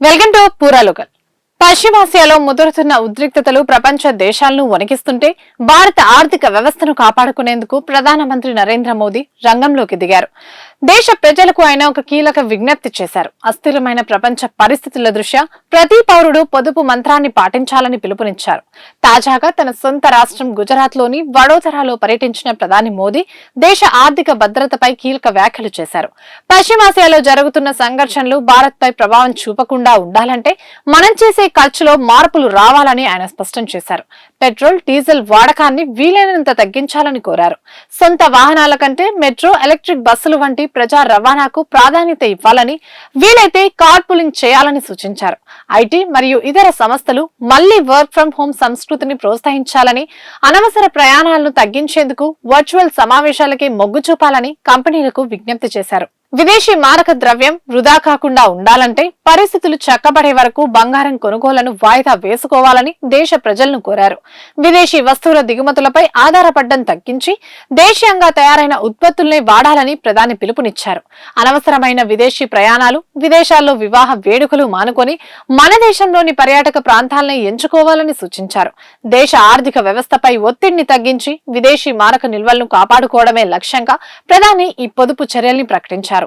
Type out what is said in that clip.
Welcome to పూరాలోకల్. పశ్చిమాసియాలో ముదురుతున్న ఉద్రిక్తతలు ప్రపంచ దేశాలను వణికిస్తుంటే భారత ఆర్థిక వ్యవస్థను కాపాడుకునేందుకు ప్రధానమంత్రి నరేంద్ర మోదీ రంగంలోకి దిగారు. దేశ ప్రజలకు ఆయన ఒక కీలక విజ్ఞప్తి చేశారు. అస్థిరమైన ప్రపంచ పరిస్థితుల దృష్ట్యా ప్రతి పౌరుడు పొదుపు మంత్రాన్ని పాటించాలని పిలుపునిచ్చారు. తాజాగా తన సొంత రాష్ట్రం గుజరాత్ లోని వడోదరాలో పర్యటించిన ప్రధాని మోదీ దేశ ఆర్థిక భద్రతపై కీలక వ్యాఖ్యలు చేశారు. పశ్చిమాసియాలో జరుగుతున్న సంఘర్షణలు భారత్ పై ప్రభావం చూపకుండా ఉండాలంటే మనం చేసే ఖర్చులో మార్పులు రావాలని ఆయన స్పష్టం చేశారు. పెట్రోల్, డీజిల్ వాడకాన్ని వీలైనంత తగ్గించాలని కోరారు. సొంత వాహనాల కంటే మెట్రో, ఎలక్ట్రిక్ బస్సులు వంటి ప్రజా రవాణాకు ప్రాధాన్యత ఇవ్వాలని, వీలైతే కార్ పూలింగ్ చేయాలని సూచించారు. ఐటీ మరియు ఇతర సంస్థలు మళ్లీ వర్క్ ఫ్రం హోం సంస్కృతిని ప్రోత్సహించాలని, అనవసర ప్రయాణాలను తగ్గించేందుకు వర్చువల్ సమావేశాలకే మొగ్గు చూపాలని కంపెనీలకు విజ్ఞప్తి చేశారు. విదేశీ మారక ద్రవ్యం వృధా కాకుండా ఉండాలంటే పరిస్థితులు చక్కబడే వరకు బంగారం కొనుగోలను వాయిదా వేసుకోవాలని దేశ ప్రజలను కోరారు. విదేశీ వస్తువుల దిగుమతులపై ఆధారపడడం తగ్గించి దేశీయంగా తయారైన ఉత్పత్తుల్నే వాడాలని ప్రధాని పిలుపునిచ్చారు. అనవసరమైన విదేశీ ప్రయాణాలు, విదేశాల్లో వివాహ వేడుకలు మానుకొని మన దేశంలోని పర్యాటక ప్రాంతాలనే ఎంచుకోవాలని సూచించారు. దేశ ఆర్థిక వ్యవస్థపై ఒత్తిడిని తగ్గించి విదేశీ మారక నిల్వలను కాపాడుకోవడమే లక్ష్యంగా ప్రధాని ఈ పొదుపు చర్యల్ని ప్రకటించారు.